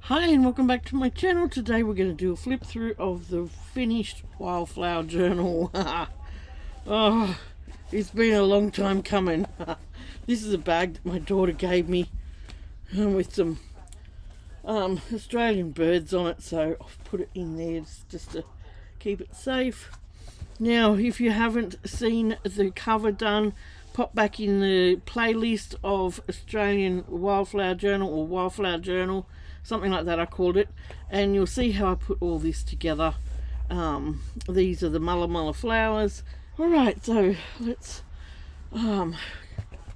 Hi and welcome back to my channel. Today we're going to do a flip through of the finished Wildflower journal. Oh, it's been a long time coming. This is a bag that my daughter gave me with some Australian birds on it, so I've put it in there just to keep it safe. Now, if you haven't seen the cover done, pop back in the playlist of Australian Wildflower Journal or Wildflower Journal, something like that I called it, and you'll see how I put all this together. These are the mulla flowers. Alright, so let's I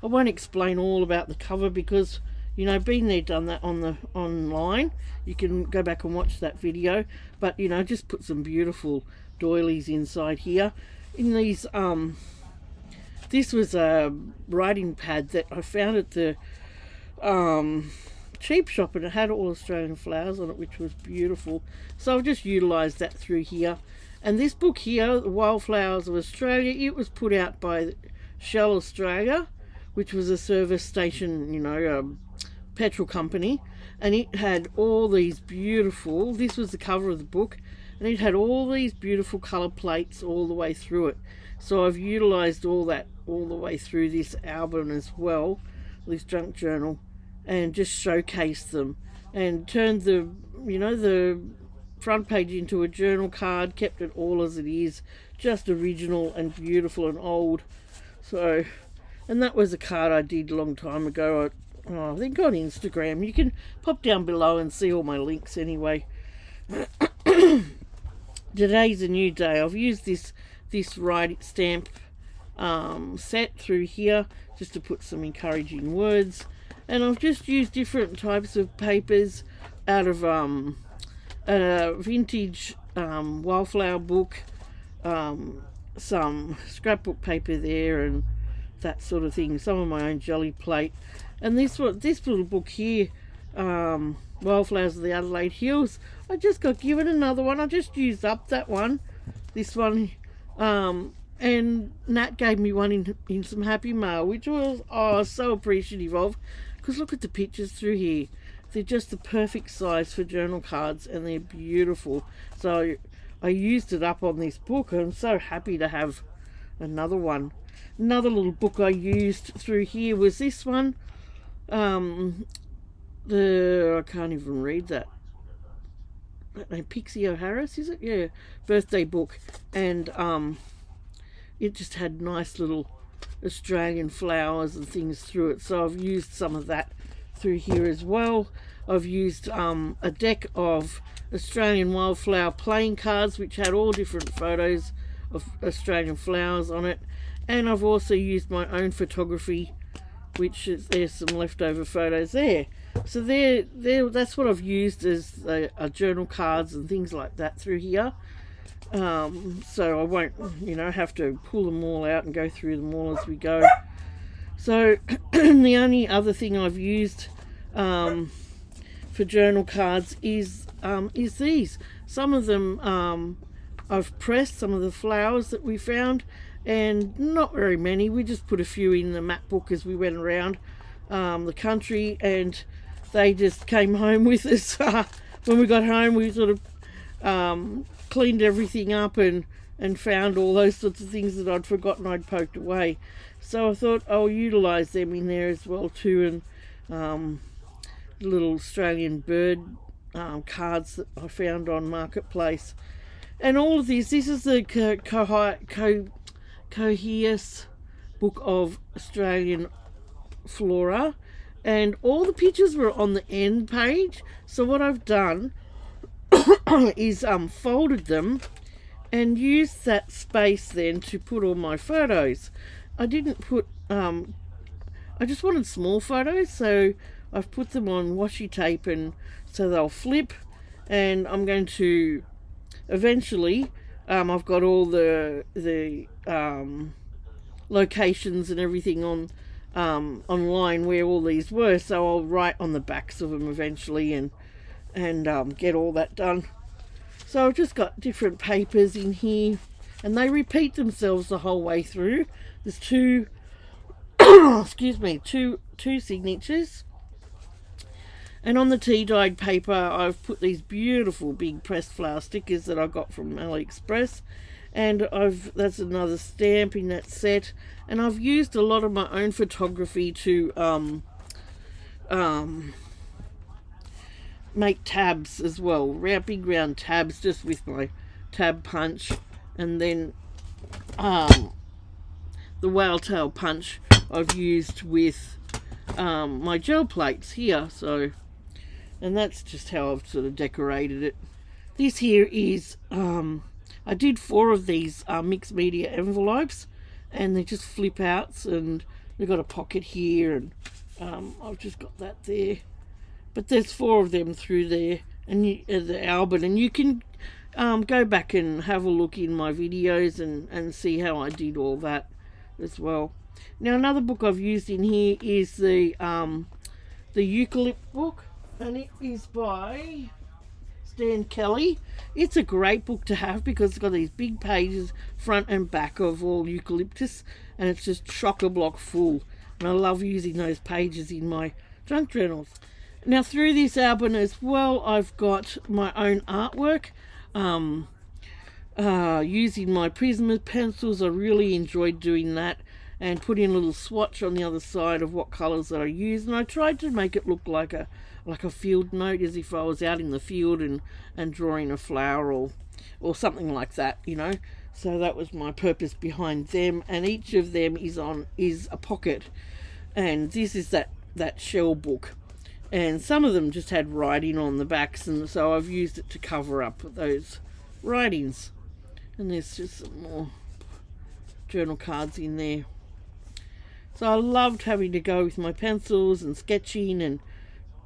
won't explain all about the cover because been there, done that on the online. You can go back and watch that video, but just put some beautiful doilies inside here. In these this was a writing pad that I found at the cheap shop, and it had all Australian flowers on it, which was beautiful. So I've just utilised that through here. And this book here, The Wildflowers of Australia, it was put out by Shell Australia, which was a service station, petrol company, and it had all these beautiful, this was the cover of the book, and it had all these beautiful colour plates all the way through it. So I've utilised all that all the way through this album as well, this junk journal, and just showcased them and turned the front page into a journal card, kept it all as it is, just original and beautiful and old. So, and that was a card I did a long time ago. I think on Instagram. You can pop down below and see all my links anyway. Today's a new day. I've used this writing stamp set through here just to put some encouraging words, and I've just used different types of papers out of a vintage wildflower book, some scrapbook paper there, and that sort of thing, some of my own jelly plate. And this little book here, Wildflowers of the Adelaide Hills, I just got given another one. I just used up that one, this one, and Nat gave me one in some happy mail, which was so appreciative of, because look at the pictures through here. They're just the perfect size for journal cards, and they're beautiful. So I used it up on this book. I'm so happy to have another one. Another little book I used through here was this one. I can't even read that. Pixie O'Harris, is it? Yeah, birthday book, and it just had nice little Australian flowers and things through it. So I've used some of that through here as well. I've used a deck of Australian Wildflower playing cards, which had all different photos of Australian flowers on it, and I've also used my own photography, which there's some leftover photos there. So that's what I've used as a journal cards and things like that through here. So I won't have to pull them all out and go through them all as we go. So the only other thing I've used for journal cards is these. Some of them I've pressed, some of the flowers that we found, and not very many. We just put a few in the map book as we went around the country, and they just came home with us. When we got home, we sort of cleaned everything up and found all those sorts of things that I'd forgotten I'd poked away. So I thought I'll utilise them in there as well too, and little Australian bird cards that I found on Marketplace. And all of this is the Coheus book of Australian flora, and all the pictures were on the end page. So what I've done is folded them and used that space then to put all my photos. I didn't put I just wanted small photos, so I've put them on washi tape, and so they'll flip. And I'm going to eventually I've got all the locations and everything on online where all these were, so I'll write on the backs of them eventually and get all that done. So I've just got different papers in here, and they repeat themselves the whole way through. There's two excuse me, two signatures, And on the tea dyed paper, I've put these beautiful big pressed flower stickers that I got from AliExpress, and that's another stamp in that set. And I've used a lot of my own photography to make tabs as well, big round tabs, just with my tab punch, and then the whale tail punch I've used with my gel plates here. So, and that's just how I've sort of decorated it. This here is I did 4 of these mixed media envelopes, and they're just flip outs, and they've got a pocket here, and I've just got that there. But there's 4 of them through there, and the album, and you can go back and have a look in my videos and see how I did all that as well. Now, another book I've used in here is the Eucalypt book, and it is by Stan Kelly. It's a great book to have because it's got these big pages front and back of all eucalyptus, and it's just chock-a-block full, and I love using those pages in my junk journals. Now, through this album as well, I've got my own artwork using my Prisma pencils. I really enjoyed doing that, and putting a little swatch on the other side of what colours that I use, and I tried to make it look like a field note, as if I was out in the field and drawing a flower or something like that, you know. So that was my purpose behind them, and each of them is a pocket, and this is that shell book, and some of them just had writing on the backs, and so I've used it to cover up those writings. And there's just some more journal cards in there. So I loved having to go with my pencils and sketching and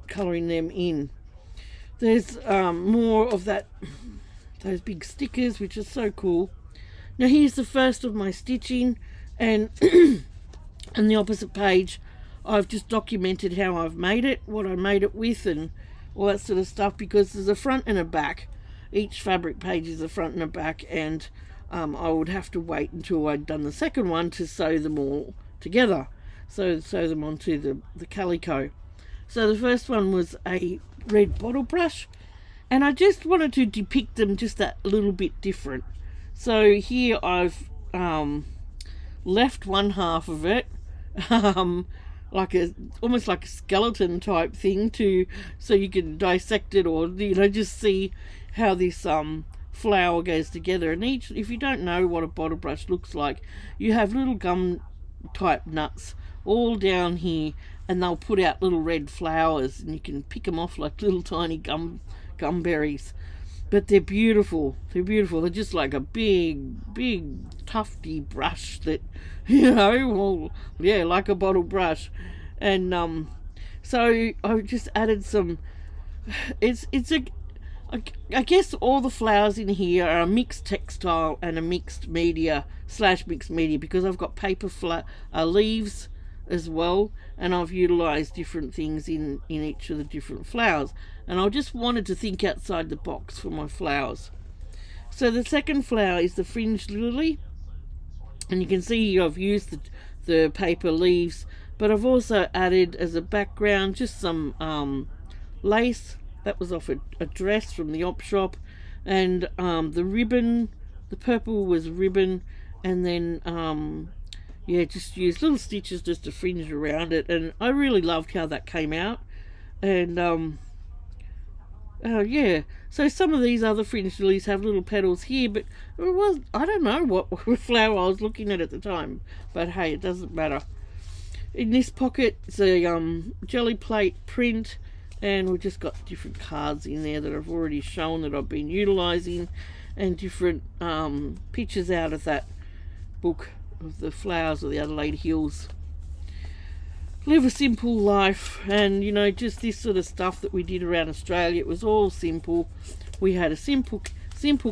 colouring them in. There's more of those big stickers, which is so cool. Now, here's the first of my stitching, and on the opposite page I've just documented how I've made it, what I made it with, and all that sort of stuff, because there's a front and a back. Each fabric page is a front and a back, and I would have to wait until I'd done the second one to sew them all together, sew them onto the calico. So the first one was a red bottle brush, and I just wanted to depict them just that little bit different. So here I've left one half of it almost like a skeleton type thing, so you can dissect it, or just see how this flower goes together. And if you don't know what a bottle brush looks like, you have little gum type nuts all down here, and they'll put out little red flowers, and you can pick them off like little tiny gum berries. But they're beautiful. They're just like a big tufty brush that, like a bottle brush. And so I just added some. I guess all the flowers in here are a mixed textile and a mixed media / mixed media, because I've got paper leaves as well, and I've utilized different things in each of the different flowers, and I just wanted to think outside the box for my flowers. So the second flower is the fringed lily, and you can see here I've used the paper leaves, but I've also added as a background just some lace that was off a dress from the op shop, and the ribbon, the purple was ribbon, and then just used little stitches just to fringe around it, and I really loved how that came out. And so some of these other fringed lilies have little petals here, but I don't know what flower I was looking at the time, but hey, it doesn't matter. In this pocket it's a jelly plate print, and we've just got different cards in there that I've already shown that I've been utilizing, and different pictures out of that book of the flowers of the Adelaide Hills. Live a simple life, and just this sort of stuff that we did around Australia. It was all simple. We had a simple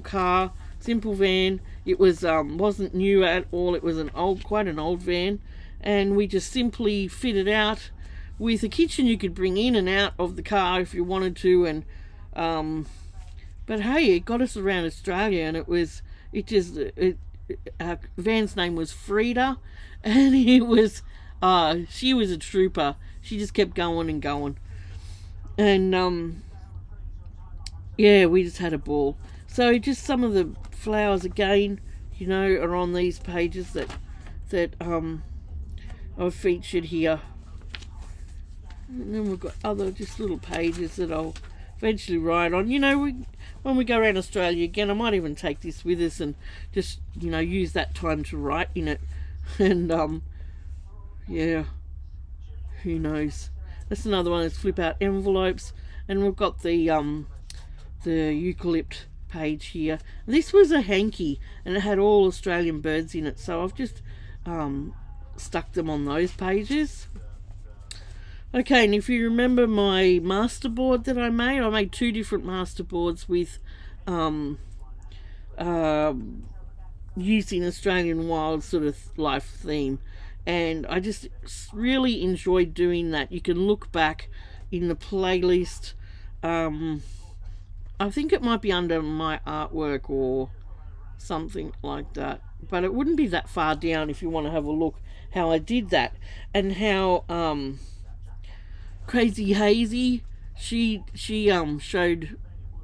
car, simple van. It was wasn't new at all. It was quite an old van, and we just simply fitted out with a kitchen you could bring in and out of the car if you wanted to. And but hey, it got us around Australia, and our van's name was Frida, and she was a trooper. She just kept going and going. And yeah, we just had a ball. So just some of the flowers again, you know, are on these pages that I've featured here. And then we've got other just little pages that I'll eventually write on. You know, when we go around Australia again, I might even take this with us and just, you know, use that time to write in it. And yeah, who knows. That's another one, is flip out envelopes. And we've got the eucalypt page here. And this was a hanky, and it had all Australian birds in it, so I've just stuck them on those pages. Okay, and if you remember my masterboard that I made two different masterboards with using Australian wild sort of life theme, and I just really enjoyed doing that. You can look back in the playlist. I think it might be under my artwork or something like that, but it wouldn't be that far down if you want to have a look how I did that, and how Crazy Hazy, she showed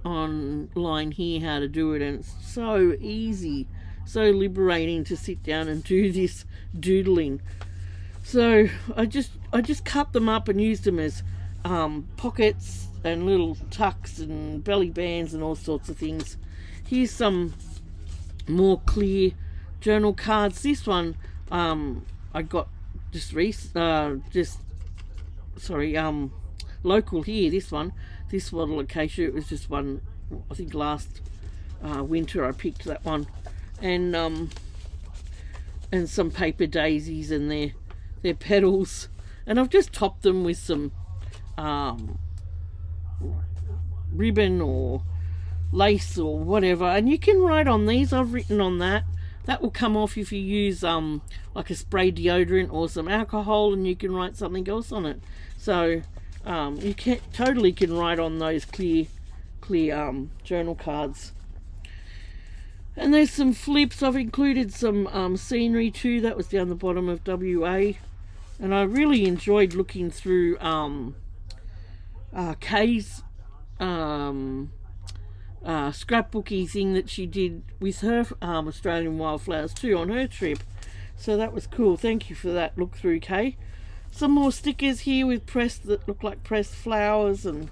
online here how to do it, and it's so easy, so liberating to sit down and do this doodling. So I just cut them up and used them as pockets and little tucks and belly bands and all sorts of things. Here's some more clear journal cards. This one I got just local here. This wattle acacia, it was just one, I think last winter I picked that one, and some paper daisies and their petals, and I've just topped them with some ribbon or lace or whatever, and you can write on these. I've written on that will come off if you use like a spray deodorant or some alcohol, and you can write something else on it. So you totally can write on those clear journal cards. And there's some flips. I've included some scenery too. That was down the bottom of WA, and I really enjoyed looking through Kay's scrapbooky thing that she did with her Australian Wildflowers too on her trip. So that was cool. Thank you for that look through, Kay. Some more stickers here with that look like pressed flowers, and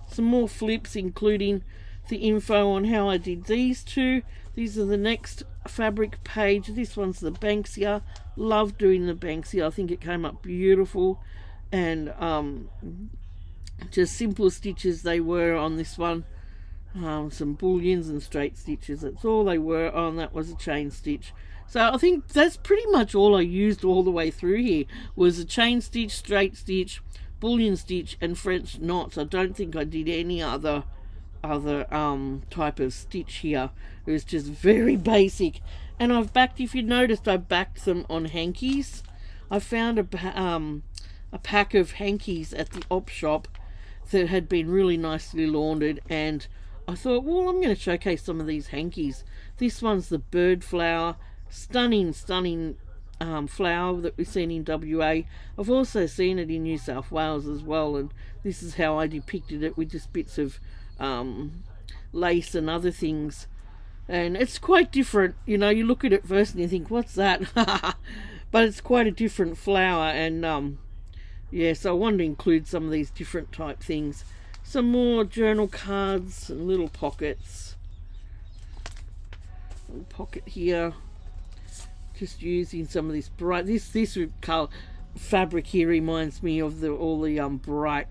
some more flips including the info on how I did these two. These are the next fabric page. This one's the Banksia. Love doing the Banksia. I think it came up beautiful, and just simple stitches they were on this one. Some bullions and straight stitches, that's all they were on. That was a chain stitch. So I think that's pretty much all I used all the way through here, was a chain stitch, straight stitch, bullion stitch and French knots. I don't think I did any other type of stitch here. It was just very basic. And if you noticed, I backed them on hankies. I found a pack of hankies at the op shop that had been really nicely laundered, and I thought, well, I'm going to showcase some of these hankies. This one's the bird flower, stunning flower that we've seen in WA. I've also seen it in New South Wales as well, and this is how I depicted it, with just bits of lace and other things. And it's quite different, you know, you look at it first and you think, what's that? But it's quite a different flower, and yeah, so I wanted to include some of these different type things. Some more journal cards and little pockets. Little pocket here. Just using some of this bright, this color fabric here reminds me of all the bright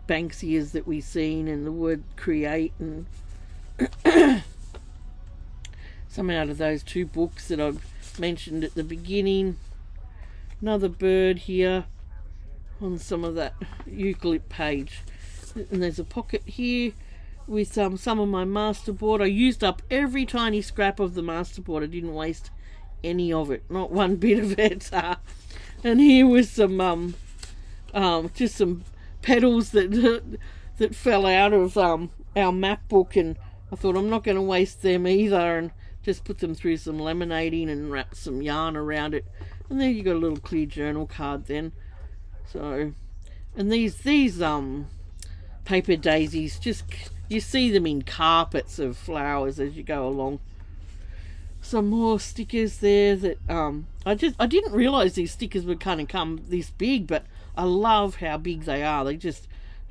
Banksias that we've seen, and the word create, and some out of those two books that I've mentioned at the beginning. Another bird here on some of that eucalypt page, and there's a pocket here with some of my masterboard. I used up every tiny scrap of the masterboard. I didn't waste any of it, not one bit of it. And here was some just some petals that fell out of our map book, and I thought I'm not going to waste them either, and just put them through some laminating and wrap some yarn around it. And there you got a little clear journal card then. So And these paper daisies, just you see them in carpets of flowers as you go along. Some more stickers there that I didn't realize these stickers would kind of come this big, but I love how big they are. They just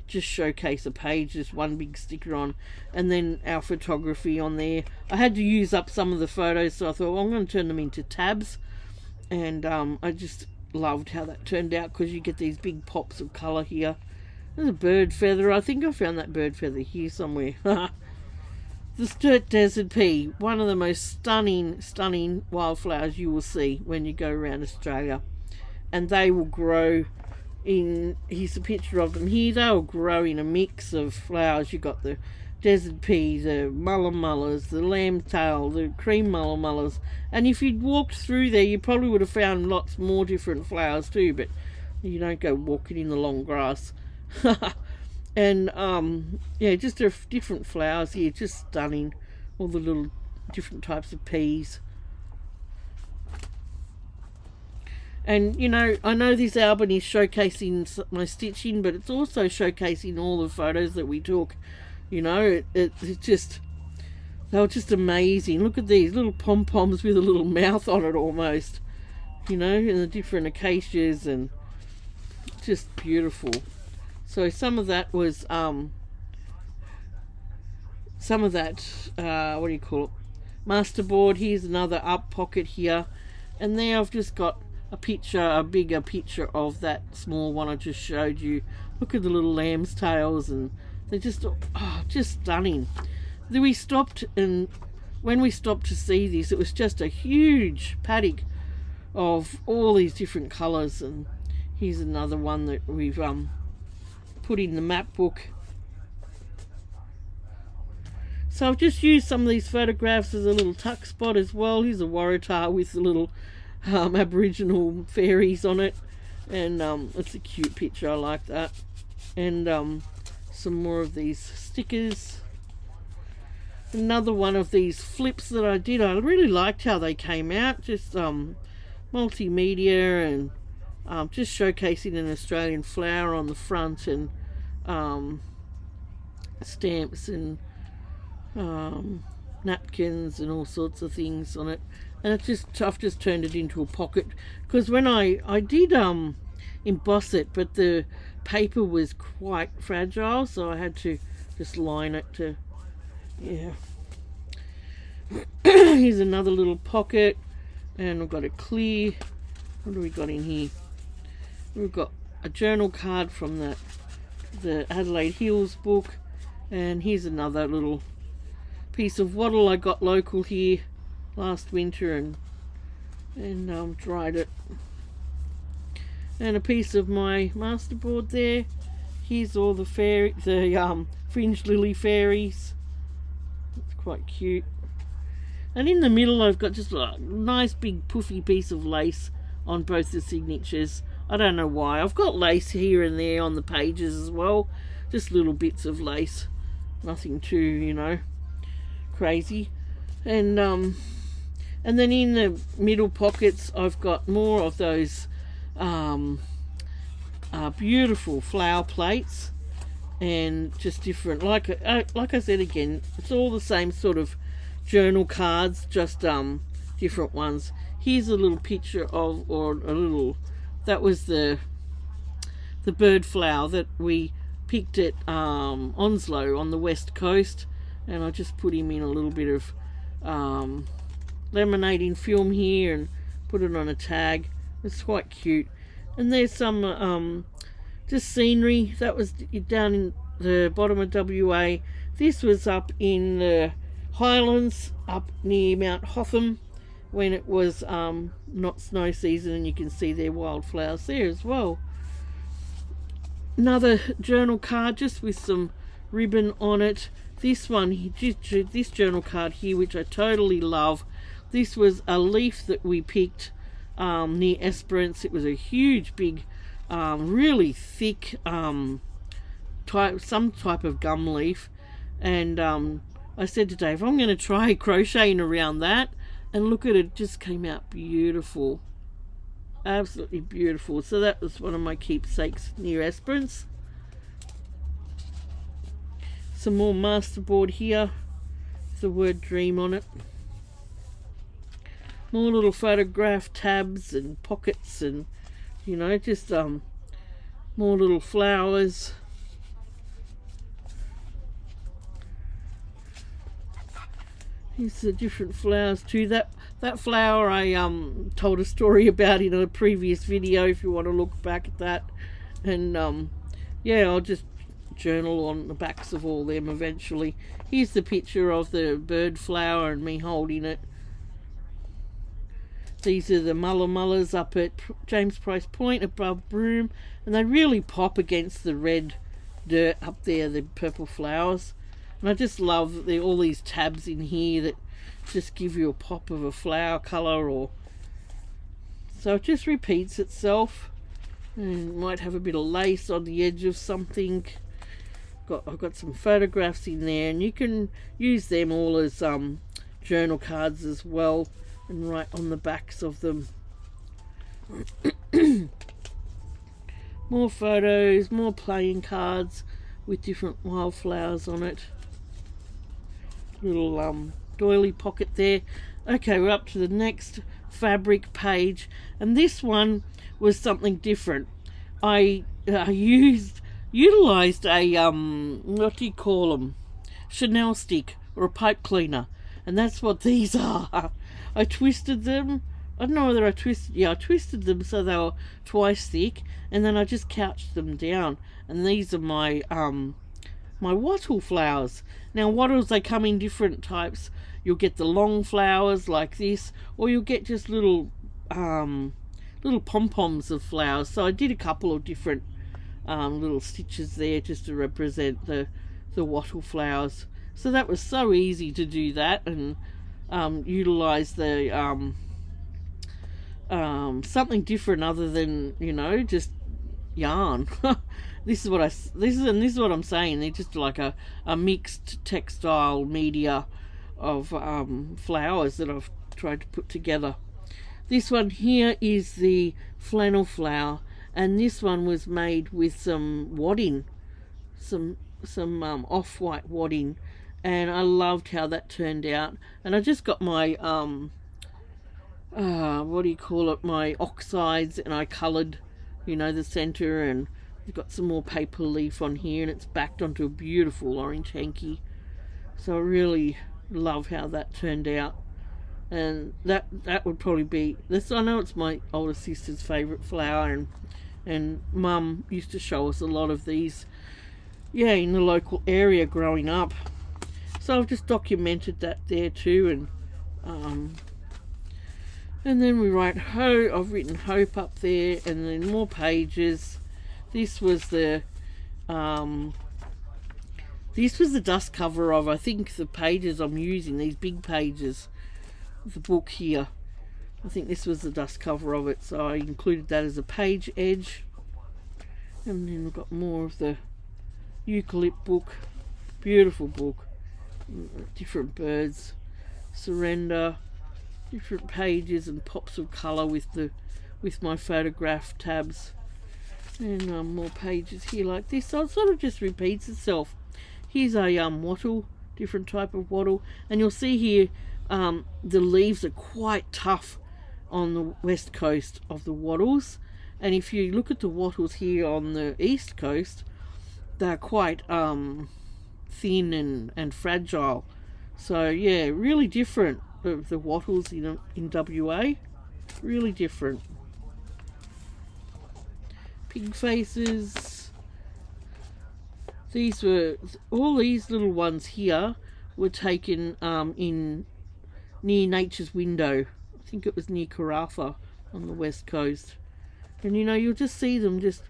showcase a page, just one big sticker on, and then our photography on there. I had to use up some of the photos, so I thought, well, I'm going to turn them into tabs. And I just loved how that turned out, because you get these big pops of colour here. There's a bird feather. I think I found that bird feather here somewhere. The Sturt Desert Pea, one of the most stunning wildflowers you will see when you go around Australia. And they will grow in, here's a picture of them here, they'll grow in a mix of flowers. You've got the desert pea, the mullas, the lambtail, the cream mullas, and if you'd walked through there you probably would have found lots more different flowers too, but you don't go walking in the long grass. And yeah, just different flowers here, just stunning. All the little different types of peas. And you know, I know this album is showcasing my stitching, but it's also showcasing all the photos that we took. You know, it's just, they were just amazing. Look at these little pom-poms with a little mouth on it almost, you know, and the different acacias, and just beautiful. So some of that was what do you call it, masterboard. Here's another up pocket here, and there I've just got a picture, a bigger picture of that small one I just showed you. Look at the little lamb's tails, and they're just just stunning. Then we stopped, and when we stopped to see this, it was just a huge paddock of all these different colours. And here's another one that we've put in the map book. So I've just used some of these photographs as a little tuck spot as well. Here's a waratah with the little Aboriginal fairies on it, and it's a cute picture, I like that. And some more of these stickers. Another one of these flips that I did. I really liked how they came out, just multimedia, and just showcasing an Australian flower on the front, and stamps and napkins and all sorts of things on it. And it's just, I've just turned it into a pocket, because when I did emboss it, but the paper was quite fragile, so I had to just line it to, yeah. Here's another little pocket, and we've got a clear, what do we got in here? We've got a journal card from the Adelaide Hills book, and here's another little piece of wattle I got local here last winter, and dried it. And a piece of my masterboard there. Here's all the fringed lily fairies. It's quite cute. And in the middle I've got just a nice big puffy piece of lace on both the signatures. I don't know why. I've got lace here and there on the pages as well. Just little bits of lace. Nothing too, you know, crazy. And then in the middle pockets I've got more of those beautiful flower plates, and just different, like I said again, it's all the same sort of journal cards, just different ones. Here's a little picture of, or a little, that was the bird flower that we picked at Onslow on the west coast, and I just put him in a little bit of laminating film here and put it on a tag. It's quite cute. And there's some just scenery that was down in the bottom of WA. This was up in the Highlands, up near Mount Hotham, when it was not snow season, and you can see their wildflowers there as well. Another journal card just with some ribbon on it. This one, this journal card here, which I totally love. This was a leaf that we picked near Esperance. It was a huge, big, really thick some type of gum leaf, and I said to Dave, I'm going to try crocheting around that, and look at it, just came out beautiful. Absolutely beautiful. So that was one of my keepsakes near Esperance. Some more masterboard here with the word dream on it. More little photograph tabs and pockets, and you know, just more little flowers. Here's the different flowers too. That flower I told a story about in a previous video, if you want to look back at that. And yeah, I'll just journal on the backs of all them eventually. Here's the picture of the bird flower and me holding it. These are the mullas up at James Price Point above Broome, and they really pop against the red dirt up there, the purple flowers. And I just love all these tabs in here that just give you a pop of a flower colour, or so it just repeats itself. And might have a bit of lace on the edge of something. I've got some photographs in there, and you can use them all as journal cards as well, and write on the backs of them. More photos, more playing cards with different wildflowers on it. Little doily pocket there. Okay, we're up to the next fabric page, and this one was something different. I utilized a what do you call them, Chanel stick or a pipe cleaner, and that's what these are. I twisted them. I don't know whether I twisted them so they were twice thick, and then I just couched them down. And these are my my wattle flowers. Now wattles, they come in different types. You'll get the long flowers like this, or you'll get just little pom-poms of flowers. So I did a couple of different little stitches there just to represent the wattle flowers. So that was so easy to do that, and utilize the something different other than, you know, just yarn. This is what I'm saying. They're just like a mixed textile media of flowers that I've tried to put together. This one here is the flannel flower, and this one was made with some wadding, some off-white wadding, and I loved how that turned out. And I just got my what do you call it, my oxides, and I coloured, you know, the centre, and we've got some more paper leaf on here, and it's backed onto a beautiful orange hanky. So I really love how that turned out. And that would probably be this. I know it's my older sister's favourite flower, and Mum used to show us a lot of these, yeah, in the local area growing up. So I've just documented that there too, and then we write hope. I've written hope up there, and then more pages. This was the dust cover of, I think, the pages I'm using, these big pages of the book here. I think this was the dust cover of it, so I included that as a page edge. And then we've got more of the eucalypt book, beautiful book, different birds, surrender, different pages and pops of colour with my photograph tabs, and more pages here like this. So it sort of just repeats itself. Here's a wattle, different type of wattle, and you'll see here the leaves are quite tough on the west coast of the wattles, and if you look at the wattles here on the east coast, they're quite thin and fragile. So yeah, really different, the wattles in WA, really different. Pig faces. All these little ones here were taken in near Nature's Window. I think it was near Karratha on the west coast. And you know, you'll just see them just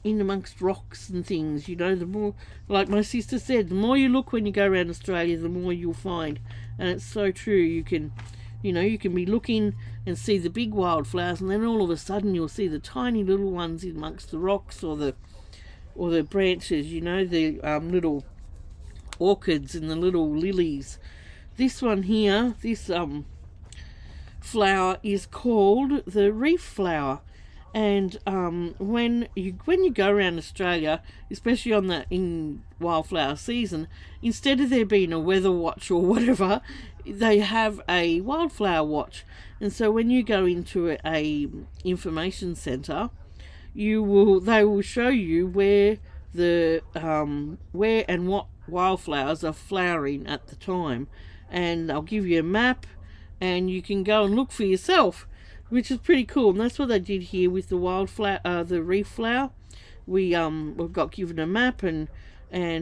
in amongst rocks and things. You know, the more, like my sister said, the more you look when you go around Australia, the more you'll find. And it's so true. You can be looking and see the big wildflowers, and then all of a sudden you'll see the tiny little ones in amongst the rocks or the branches, you know, the little orchids and the little lilies. This one here, this flower is called the reef flower. And when you go around Australia, especially in wildflower season, instead of there being a weather watch or whatever, they have a wildflower watch. And so when you go into a information centre, they will show you where and what wildflowers are flowering at the time, and they'll give you a map, and you can go and look for yourself, which is pretty cool. And that's what they did here with the wildflower, the reef flower. We got given a map and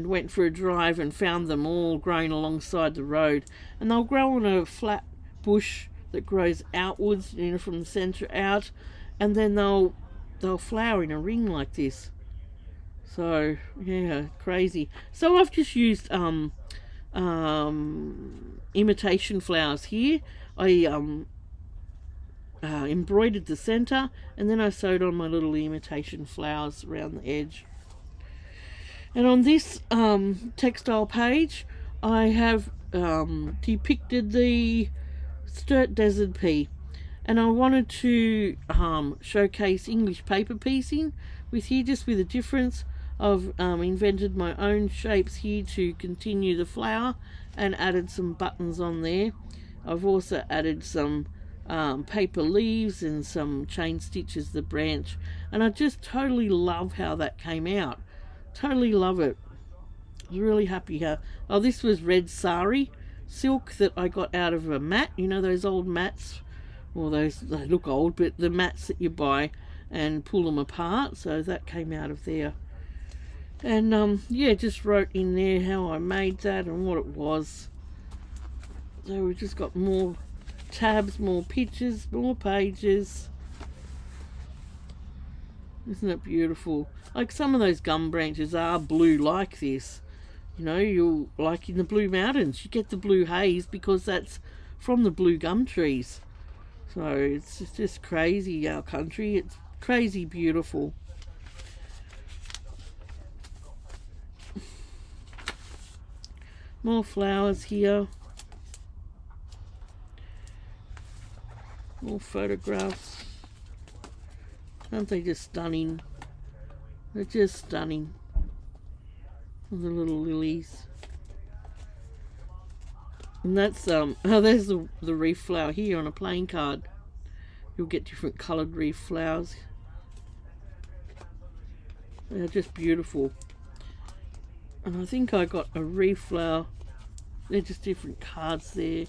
went for a drive and found them all growing alongside the road, and they'll grow on a flat bush that grows outwards, from the centre out, and then they'll flower in a ring like this. So yeah, crazy. So I've just used imitation flowers here. I embroidered the center, and then I sewed on my little imitation flowers around the edge. And on this textile page, I have depicted the Sturt Desert Pea, and I wanted to showcase English paper piecing with a difference. I've invented my own shapes here to continue the flower, and added some buttons on there. I've also added some paper leaves and some chain stitches the branch, and I just totally love how that came out. Totally love it. I was really happy how. Oh, this was red sari silk that I got out of a mat. Those old mats, or they look old, but the mats that you buy and pull them apart. So that came out of there. And yeah, just wrote in there how I made that and what it was. So we've just got more tabs, more pictures, more pages. Isn't it beautiful? Like, some of those gum branches are blue like this. You'll, like in the Blue Mountains, you get the blue haze because that's from the blue gum trees. So it's just crazy, our country. It's crazy beautiful. More flowers here. More photographs. Aren't they just stunning? They're just stunning. The little lilies. And that's there's the reef flower here on a plain card. You'll get different coloured reef flowers. They're just beautiful. And I think I got a reef flower. They're just different cards there.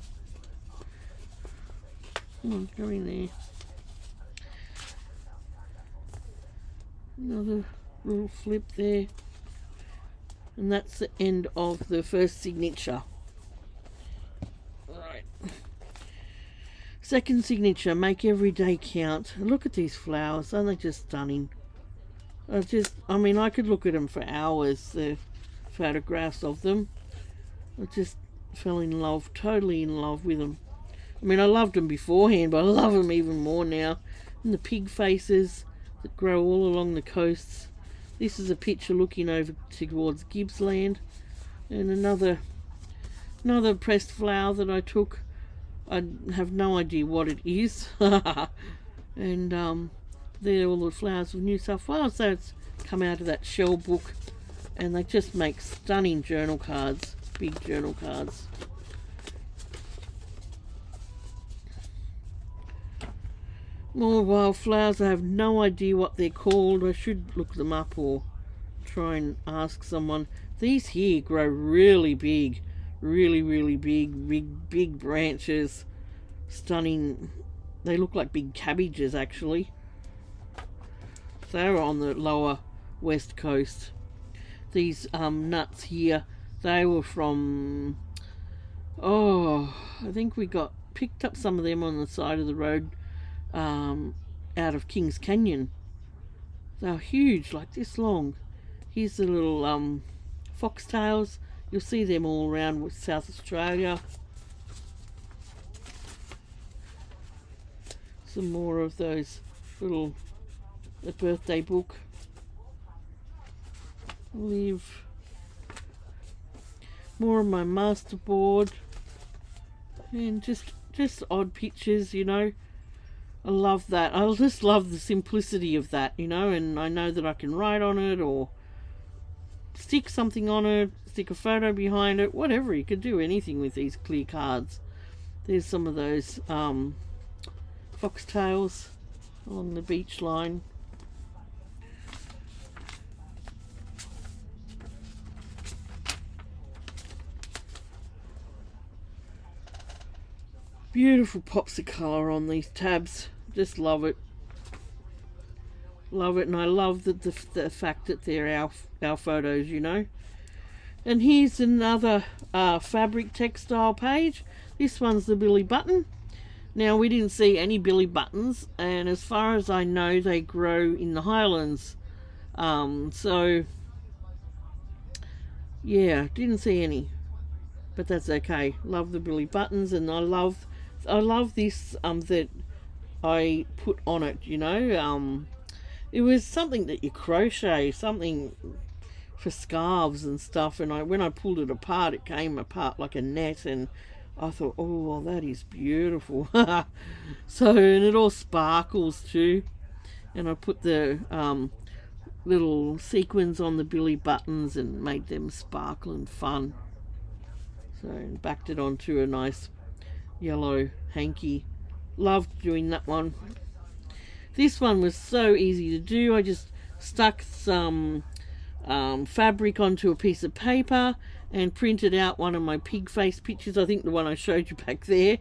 Go in there. Another little flip there. And that's the end of the first signature. Right. Second signature, make every day count. Look at these flowers, aren't they just stunning? I mean, I could look at them for hours, the photographs of them. I just fell in love, totally in love with them. I mean, I loved them beforehand, but I love them even more now. And the pig faces that grow all along the coasts. This is a picture looking over towards Gippsland. And another pressed flower that I took. I have no idea what it is. And they're all the flowers of New South Wales. So it's come out of that shell book. And they just make stunning journal cards. Big journal cards. More wildflowers. I have no idea what they're called. I should look them up or try and ask someone. These here grow really big. Really big branches. Stunning. They look like big cabbages, actually. They're on the lower west coast. These nuts here, they were from, I think we picked up some of them on the side of the road out of Kings Canyon. They're huge, like this long. Here's the little foxtails. You'll see them all around with South Australia. Some more of those little birthday book. Leave more of my master board, and just just odd pictures, you know. I love that. I just love the simplicity of that, you know, and I know that I can write on it or stick something on it, stick a photo behind it, whatever. You could do anything with these clear cards. There's some of those foxtails along the beach line. Beautiful pops of colour on these tabs. Just love it. Love it, and I love the fact that they're our photos, you know. And here's another fabric textile page. This one's the Billy Button. Now, we didn't see any Billy Buttons, and as far as I know, they grow in the Highlands. So, yeah, didn't see any. But that's okay. Love the Billy Buttons, and I love this that I put on it, you know. It was something that you crochet, something for scarves and stuff, and when I pulled it apart, it came apart like a net, and I thought, oh, well, that is beautiful. So, and it all sparkles too, and I put the little sequins on the Billy Buttons and made them sparkle and fun. So, backed it onto a nice yellow hanky. Loved doing that one. This one was so easy to do. I just stuck some fabric onto a piece of paper and printed out one of my pig face pictures, I think the one I showed you back there,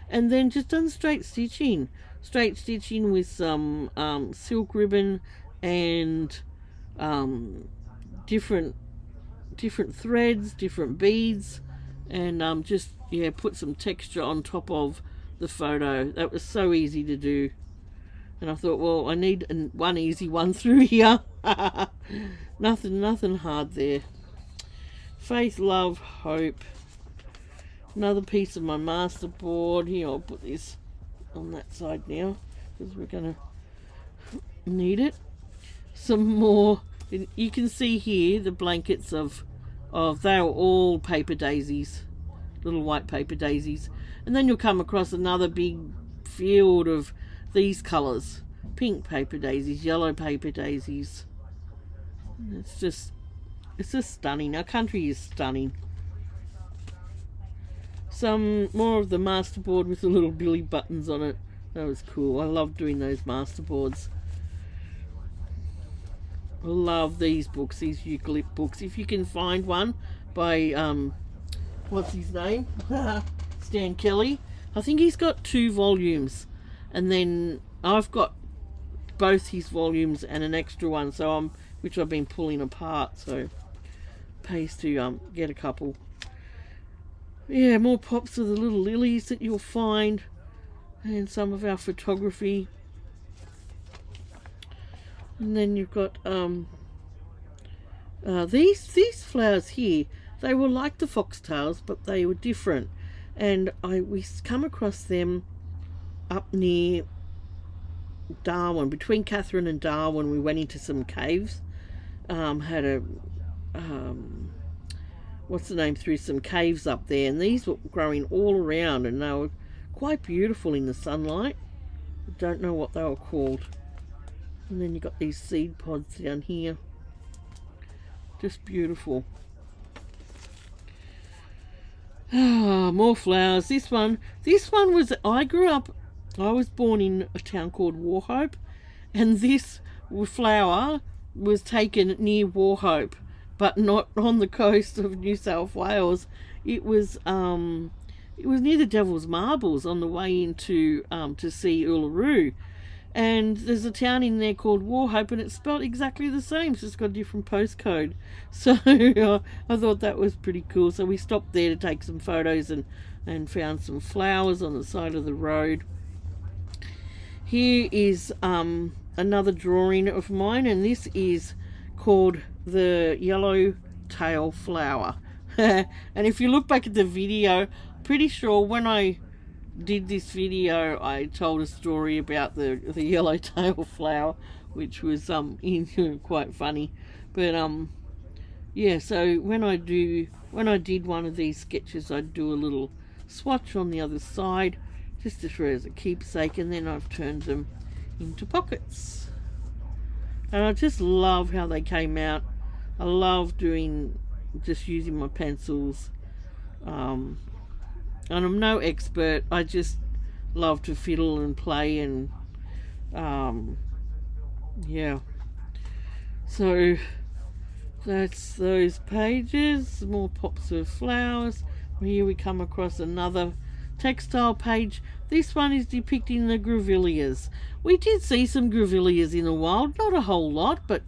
and then just done straight stitching with some silk ribbon and different threads, different beads, and just, yeah, put some texture on top of the photo. That was so easy to do. And I thought, well, I need one easy one through here. Nothing hard there. Faith, love, hope. Another piece of my master board. Here, I'll put this on that side now, because we're going to need it. Some more. You can see here the blankets of they were all paper daisies. Little white paper daisies. And then you'll come across another big field of these colours. Pink paper daisies, yellow paper daisies. It's just stunning. Our country is stunning. Some more of the masterboard with the little Billy Buttons on it. That was cool. I love doing those masterboards. I love these books, these eucalypt books. If you can find one by what's his name? Stan Kelly. I think he's got 2 volumes, and then I've got both his volumes and an extra one, so which I've been pulling apart, so pays to get a couple. Yeah, more pops of the little lilies that you'll find, and some of our photography. And then you've got these flowers here. They were like the foxtails, but they were different, and we come across them up near Darwin, between Catherine and Darwin. We went into some caves, had a through some caves up there, and these were growing all around, and they were quite beautiful in the sunlight. I don't know what they were called. And then you got these seed pods down here, just beautiful. More flowers. This one was, I was born in a town called Wauchope, and this flower was taken near Wauchope, but not on the coast of New South Wales. It was near the Devil's Marbles on the way into to see Uluru. And there's a town in there called Wauchope, and it's spelled exactly the same. It's just got a different postcode. So I thought that was pretty cool. So we stopped there to take some photos and found some flowers on the side of the road. Here is another drawing of mine, and this is called the yellow tail flower. And if you look back at the video, pretty sure when I did this video I told a story about the yellow tail flower, which was quite funny. But yeah, so when I did one of these sketches, I'd do a little swatch on the other side just for as a keepsake, and then I've turned them into pockets. And I just love how they came out. I love just using my pencils. And I'm no expert. I just love to fiddle and play, and yeah. So that's those pages. More pops of flowers. Here we come across another textile page. This one is depicting the grevilleas. We did see some grevilleas in the wild, not a whole lot, but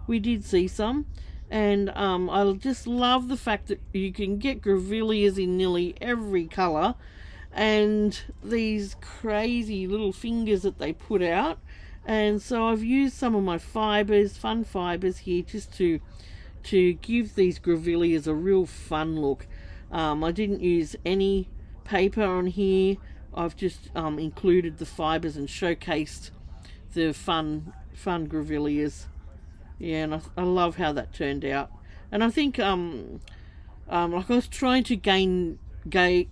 we did see some. And I just love the fact that you can get grevilleas in nearly every colour, and these crazy little fingers that they put out. And so I've used some of my fibres, fun fibres here, just to give these grevilleas a real fun look. I didn't use any paper on here. I've just included the fibres and showcased the fun grevilleas. Yeah, and I love how that turned out. And I think like I was trying to gain the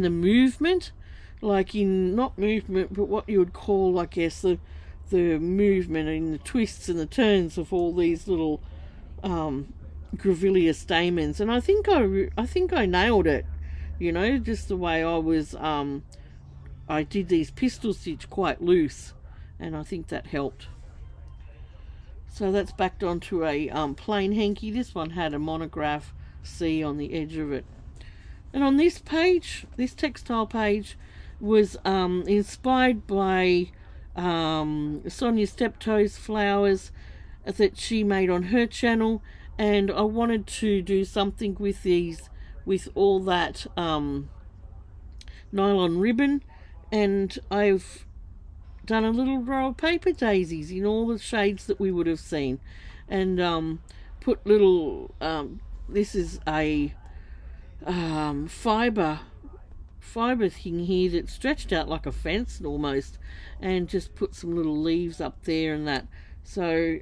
movement, like in not movement, but what you would call, I guess, the movement and the twists and the turns of all these little grevillea stamens. And I think I nailed it. You know, just the way I was. I did these pistol stitch quite loose, and I think that helped. So that's backed onto a plain hanky. This one had a monograph C on the edge of it. And on this page, this textile page, was inspired by Sonia Steptoe's flowers that she made on her channel, and I wanted to do something with these, with all that nylon ribbon, and I've done a little row of paper daisies in all the shades that we would have seen, and put little this is a fiber thing here that's stretched out like a fence almost, and just put some little leaves up there and that. So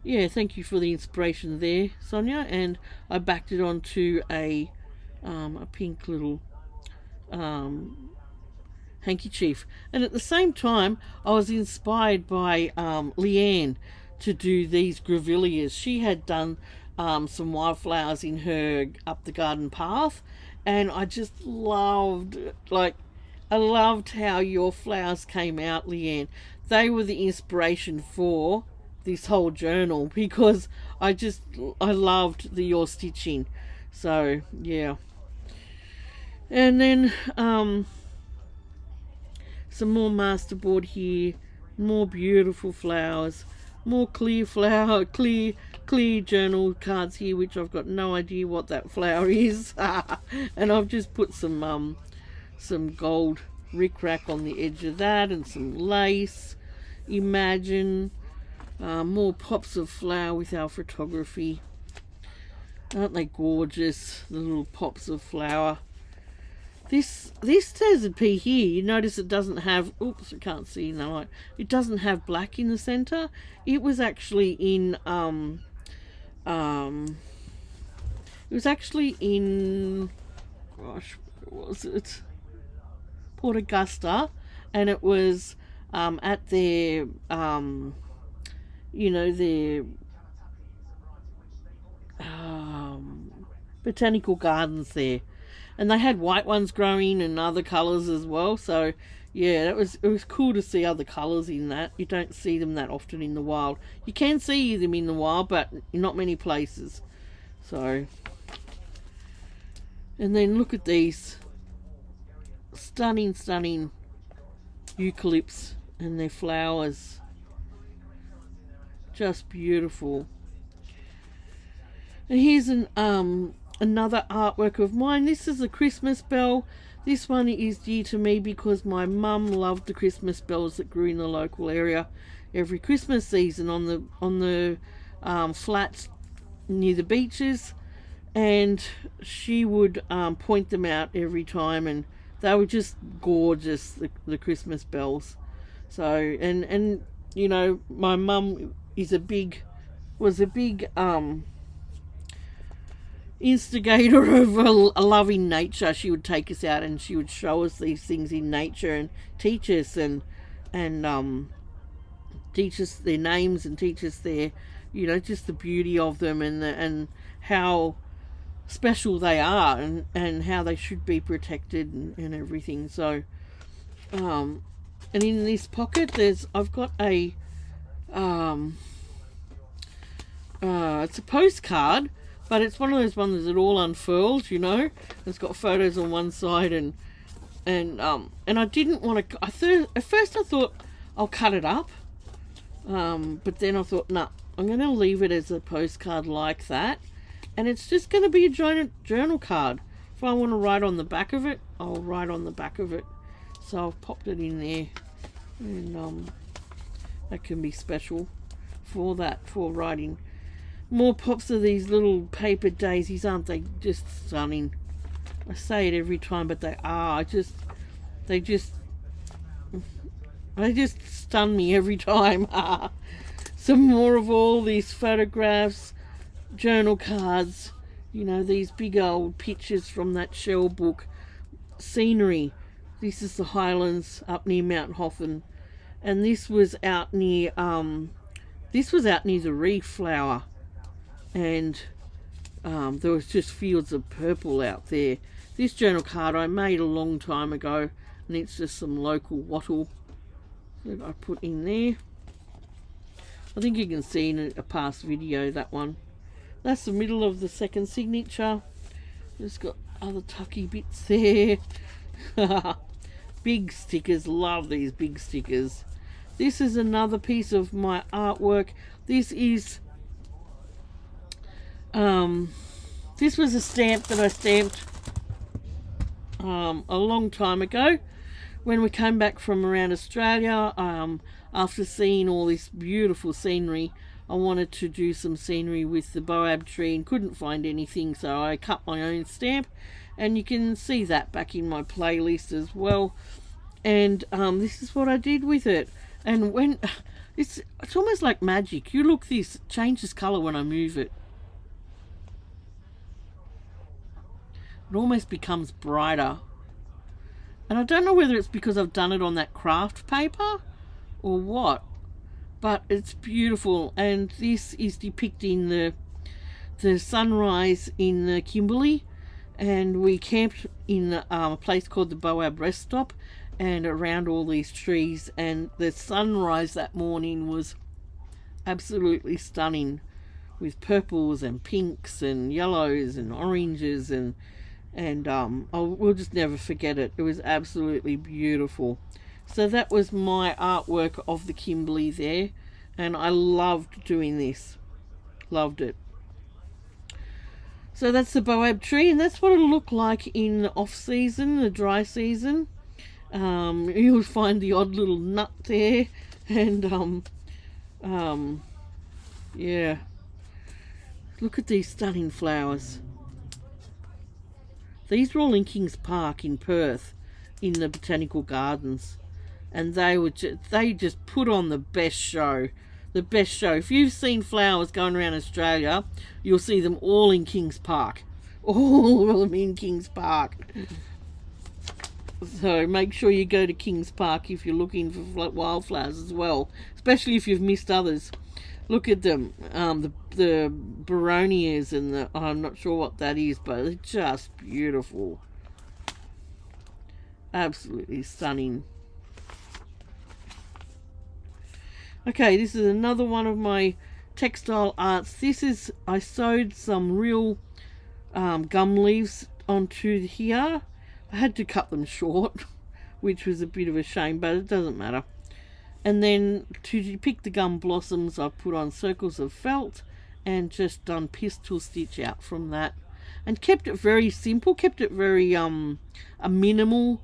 yeah, thank you for the inspiration there, Sonia. And I backed it onto a pink little handkerchief. And at the same time, I was inspired by Leanne to do these grevilleas. She had done some wildflowers in her up the garden path, and I just loved, I loved how your flowers came out, Leanne. They were the inspiration for this whole journal, because I loved your stitching. So yeah. And then some more masterboard here, more beautiful flowers, more clear journal cards here, which I've got no idea what that flower is. And I've just put some gold rickrack on the edge of that, and some lace. Imagine more pops of flower with our photography. Aren't they gorgeous, the little pops of flower? This desert pea here, you notice it doesn't have, oops, I can't see in the light, it doesn't have black in the center. It was actually in gosh, where was it? Port Augusta, and it was at their their botanical gardens there, and they had white ones growing and other colors as well. So yeah, it was cool to see other colors in that. You don't see them that often in the wild. You can see them in the wild, but in not many places. So, and then look at these stunning eucalypts and their flowers, just beautiful. And here's another artwork of mine. This is a Christmas bell. This one is dear to me because my mum loved the Christmas bells that grew in the local area every Christmas season on the flats near the beaches, and she would point them out every time, and they were just gorgeous, the Christmas bells. So and my mum was a big instigator of a loving nature. She would take us out and she would show us these things in nature and teach us and teach us their names and teach us their, you know, just the beauty of them and how special they are and how they should be protected and everything. So and in this pocket I've got a it's a postcard, but it's one of those ones that all unfurls, you know. It's got photos on one side and I didn't want to. At first I thought I'll cut it up, but then I thought, nah, I'm going to leave it as a postcard like that, and it's just going to be a journal card. If I want to write on the back of it, I'll write on the back of it. So I've popped it in there, and that can be special for writing. More pops of these little paper daisies, aren't they just stunning? I say it every time, but they are. They just stun me every time. Some more of all these photographs, journal cards, you know, these big old pictures from that shell book. Scenery. This is the Highlands up near Mount Hotham, and this was out near the reef flower, and there was just fields of purple out there. This journal card I made a long time ago, and it's just some local wattle that I put in there. I think you can see in a past video that one. That's the middle of the second signature. It's got other tucky bits there. Big stickers, love these big stickers. This is another piece of my artwork. This is this was a stamp that I stamped a long time ago when we came back from around Australia. After seeing all this beautiful scenery, I wanted to do some scenery with the baobab tree and couldn't find anything, so I cut my own stamp, and you can see that back in my playlist as well. And this is what I did with it. And when it's almost like magic. You look, this changes colour when I move it. It almost becomes brighter. And I don't know whether it's because I've done it on that craft paper or what, but it's beautiful. And this is depicting the sunrise in the Kimberley, and we camped in a place called the Boab Rest Stop, and around all these trees, and the sunrise that morning was absolutely stunning, with purples and pinks and yellows and oranges, and we'll just never forget it. It was absolutely beautiful. So that was my artwork of the Kimberley there, and I loved doing this. Loved it. So that's the baobab tree, and that's what it'll look like in the off season, the dry season. You'll find the odd little nut there, and yeah, look at these stunning flowers. These were all in Kings Park in Perth, in the botanical gardens, and they just put on the best show. The best show. If you've seen flowers going around Australia, you'll see them all in Kings Park. All of them in Kings Park. So make sure you go to Kings Park if you're looking for wildflowers as well, especially if you've missed others. Look at them, the Baronias and the, I'm not sure what that is, but they're just beautiful. Absolutely stunning. Okay, this is another one of my textile arts. This is, I sewed some real gum leaves onto here. I had to cut them short, which was a bit of a shame, but it doesn't matter. And then to depict the gum blossoms, I've put on circles of felt and just done pistol stitch out from that, and kept it very simple, kept it very a minimal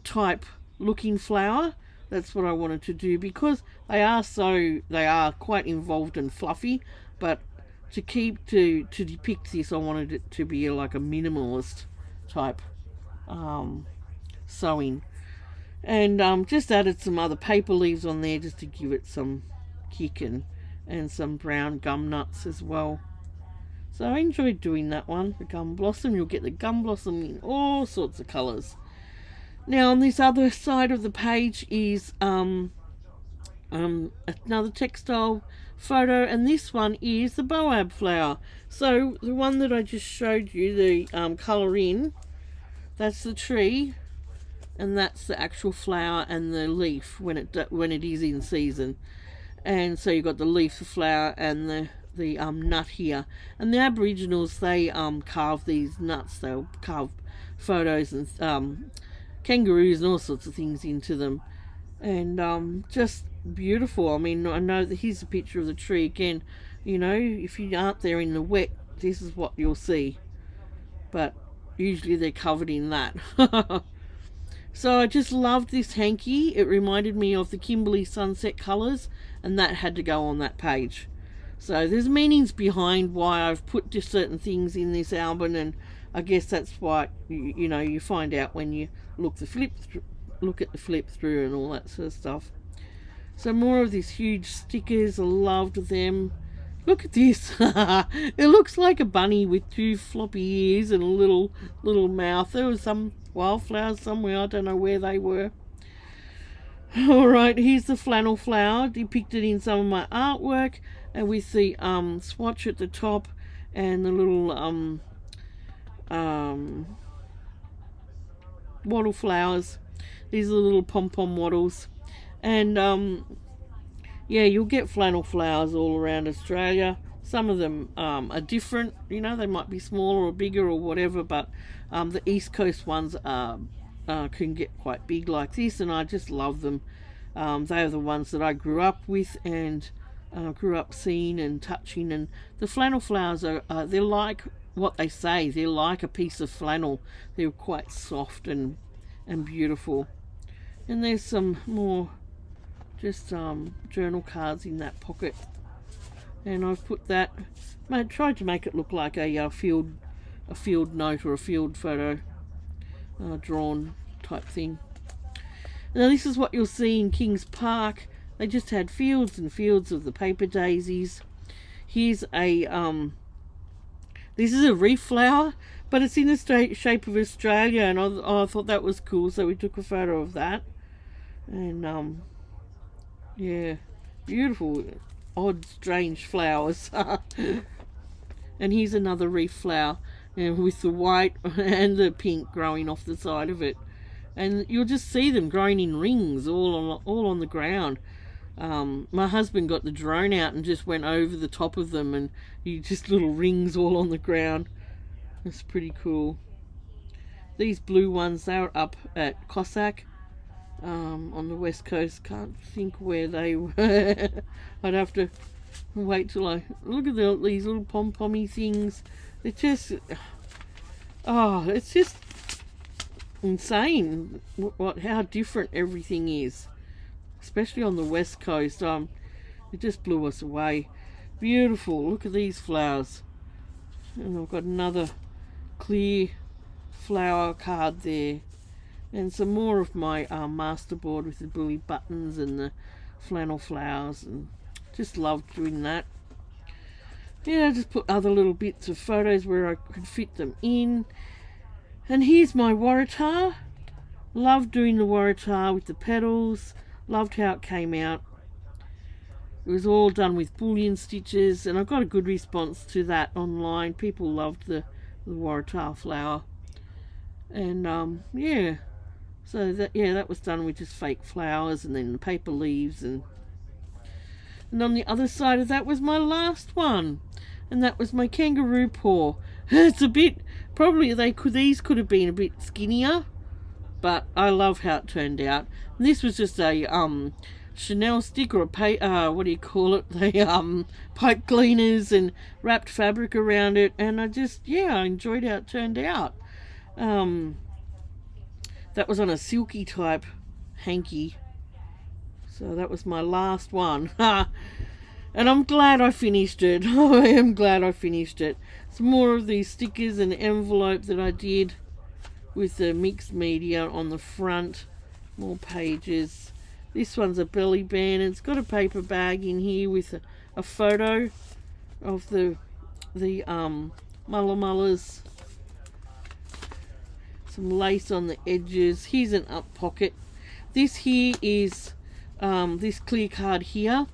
type looking flower. That's what I wanted to do, because they are quite involved and fluffy, but to depict this, I wanted it to be like a minimalist type sewing, and just added some other paper leaves on there just to give it some kick, and some brown gum nuts as well. So I enjoyed doing that one, the gum blossom. You'll get the gum blossom in all sorts of colours. Now on this other side of the page is another textile photo, and this one is the boab flower. So the one that I just showed you, the colour in, that's the tree, and that's the actual flower and the leaf when it is in season. And so you've got the leaf, the flower, and the nut here. And the Aboriginals, they carve these nuts. They'll carve photos and kangaroos and all sorts of things into them, and just beautiful. I mean, I know that here's a picture of the tree again. You know, if you aren't there in the wet, this is what you'll see, but usually they're covered in that. So I just loved this hanky. It reminded me of the Kimberley sunset colours, and that had to go on that page. So there's meanings behind why I've put just certain things in this album, and I guess that's why you know, you find out when you look at the flip through and all that sort of stuff. So more of these huge stickers. I loved them. Look at this. It looks like a bunny with two floppy ears and a little mouth. There was some wildflowers somewhere. I don't know where they were. Alright, here's the flannel flower depicted in some of my artwork, and with the swatch at the top and the little wattle flowers. These are the little pom-pom wattles. And yeah, you'll get flannel flowers all around Australia. Some of them are different, you know, they might be smaller or bigger or whatever, but the East Coast ones can get quite big like this, and I just love them. They are the ones that I grew up with and grew up seeing and touching. And the flannel flowers are they're like what they say, they're like a piece of flannel. They're quite soft and beautiful. And there's some more just journal cards in that pocket, and I've put that, tried to make it look like a field note or a field photo, drawn type thing. Now this is what you'll see in Kings Park. They just had fields and fields of the paper daisies. Here's a this is a reef flower, but it's in the shape of Australia, and I thought that was cool, so we took a photo of that. And yeah, beautiful, odd, strange flowers. And here's another reef flower, with the white and the pink growing off the side of it, and you'll just see them growing in rings all on the ground. My husband got the drone out and just went over the top of them, and you just little rings all on the ground. It's pretty cool. These blue ones, they're up at Cossack, on the west coast. Can't think where they were. I'd have to wait till I look at these little pom-pommy things. It's just, oh, it's just insane how different everything is, especially on the west coast. It just blew us away. Beautiful. Look at these flowers. And I've got another clear flower card there, and some more of my masterboard with the bully buttons and the flannel flowers, and just loved doing that. Yeah, I just put other little bits of photos where I could fit them in. And here's my waratah. Loved doing the waratah with the petals. Loved how it came out. It was all done with bullion stitches, and I got a good response to that online. People loved the waratah flower. And yeah, so that was done with just fake flowers and then the paper leaves, and on the other side of that was my last one, and that was my kangaroo paw. It's a bit, probably these could have been a bit skinnier, but I love how it turned out. And this was just a Chanel stick, or a what do you call it? The pipe cleaners, and wrapped fabric around it, and I enjoyed how it turned out. That was on a silky type hanky, so that was my last one. And I'm glad I finished it. I am glad I finished it. Some more of these stickers and envelope that I did with the mixed media on the front. More pages. This one's a belly band, and it's got a paper bag in here with a photo of the the mullas, some lace on the edges. Here's an up pocket. This here is this clear card here.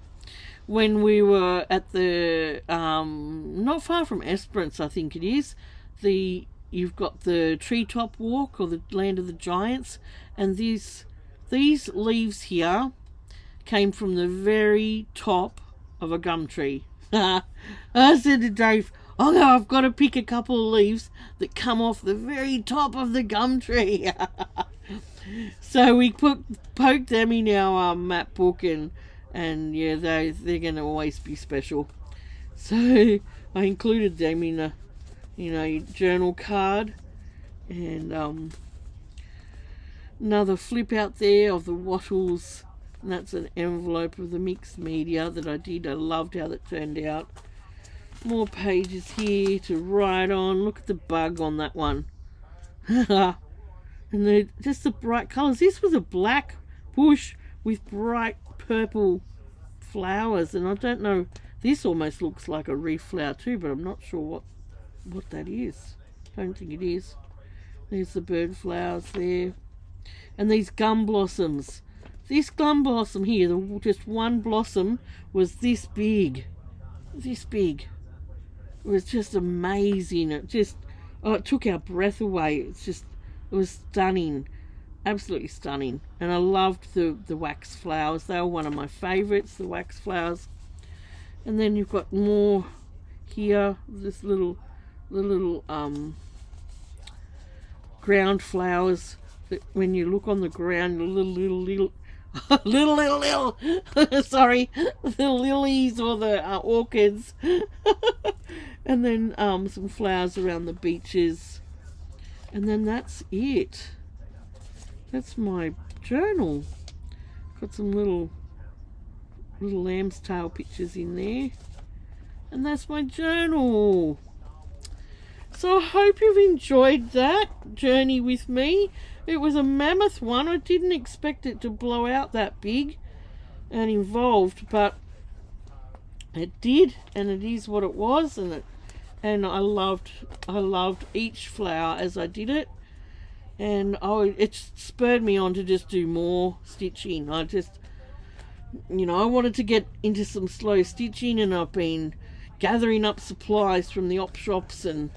When we were at the not far from Esperance, I think it is, you've got the treetop walk, or the land of the giants, and these leaves here came from the very top of a gum tree. I said to Dave, oh no, I've got to pick a couple of leaves that come off the very top of the gum tree. So we poked them in our map book, and yeah, they're going to always be special. So I included them in a journal card, and another flip out there of the wattles, and that's an envelope of the mixed media that I did. I loved how that turned out. More pages here to write on. Look at the bug on that one. And just the bright colours. This was a black bush with bright purple flowers, and I don't know, this almost looks like a reef flower too, but I'm not sure what that is. I don't think it is. There's the bird flowers there. And these gum blossoms. This gum blossom here, just one blossom was this big. This big. It was just amazing. It took our breath away. It was stunning. Absolutely stunning. And I loved the wax flowers. They were one of my favourites, the wax flowers. And then you've got more here, the little ground flowers that when you look on the ground, little sorry, the lilies or the orchids. And then some flowers around the beaches. And then that's it. That's my journal. Got some little lamb's tail pictures in there. And that's my journal. So I hope you've enjoyed that journey with me. It was a mammoth one. I didn't expect it to blow out that big and involved, but it did, and it is what it was, and I loved each flower as I did it, and it spurred me on to just do more stitching. I wanted to get into some slow stitching, and I've been gathering up supplies from the op shops and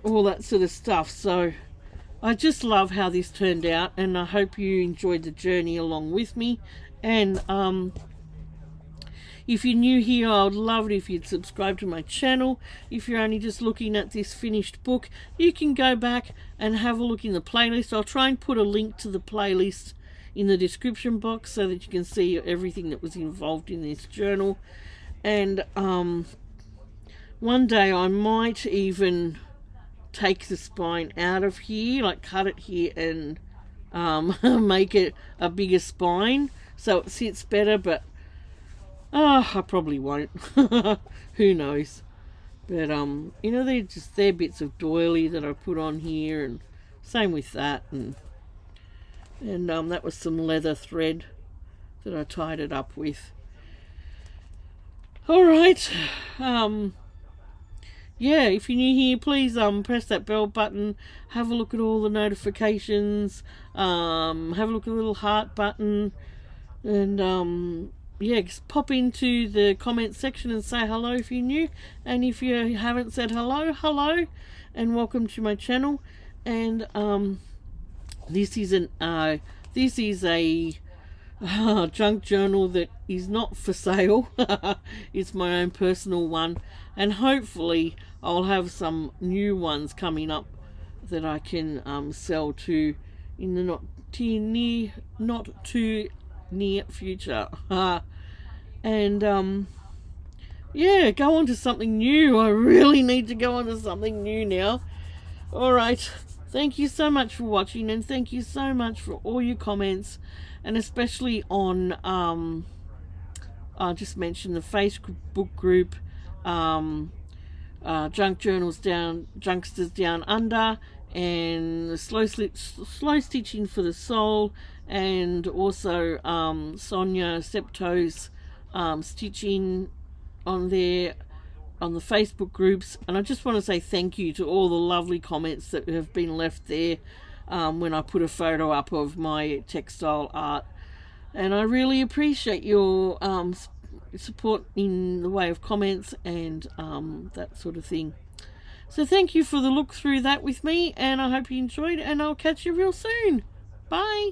all that sort of stuff. So I just love how this turned out, and I hope you enjoyed the journey along with me. And if you're new here, I would love it if you'd subscribe to my channel. If you're only just looking at this finished book, you can go back and have a look in the playlist. I'll try and put a link to the playlist in the description box so that you can see everything that was involved in this journal. And one day I might even take the spine out of here, like cut it here and make it a bigger spine so it sits better, but I probably won't. Who knows? But they're bits of doily that I put on here, and same with that, and that was some leather thread that I tied it up with. All right. Yeah, if you're new here, please press that bell button, have a look at all the notifications, have a look at the little heart button, and yeah, just pop into the comment section and say hello if you're new, and if you haven't said hello, and welcome to my channel. And this is a junk journal that is not for sale. It's my own personal one, and hopefully I'll have some new ones coming up that I can sell to in the not too near future. And yeah, go on to something new. I really need to go on to something new now. All right, thank you so much for watching, and thank you so much for all your comments, and especially on I just mentioned the Facebook group, Junk Journals Down, Junksters Down Under, and slow stitching for the soul, and also Sonia Septo's stitching on there. on the Facebook groups, and I just want to say thank you to all the lovely comments that have been left there when I put a photo up of my textile art. And I really appreciate your support in the way of comments and that sort of thing. So thank you for the look through that with me, and I hope you enjoyed, and I'll catch you real soon. Bye.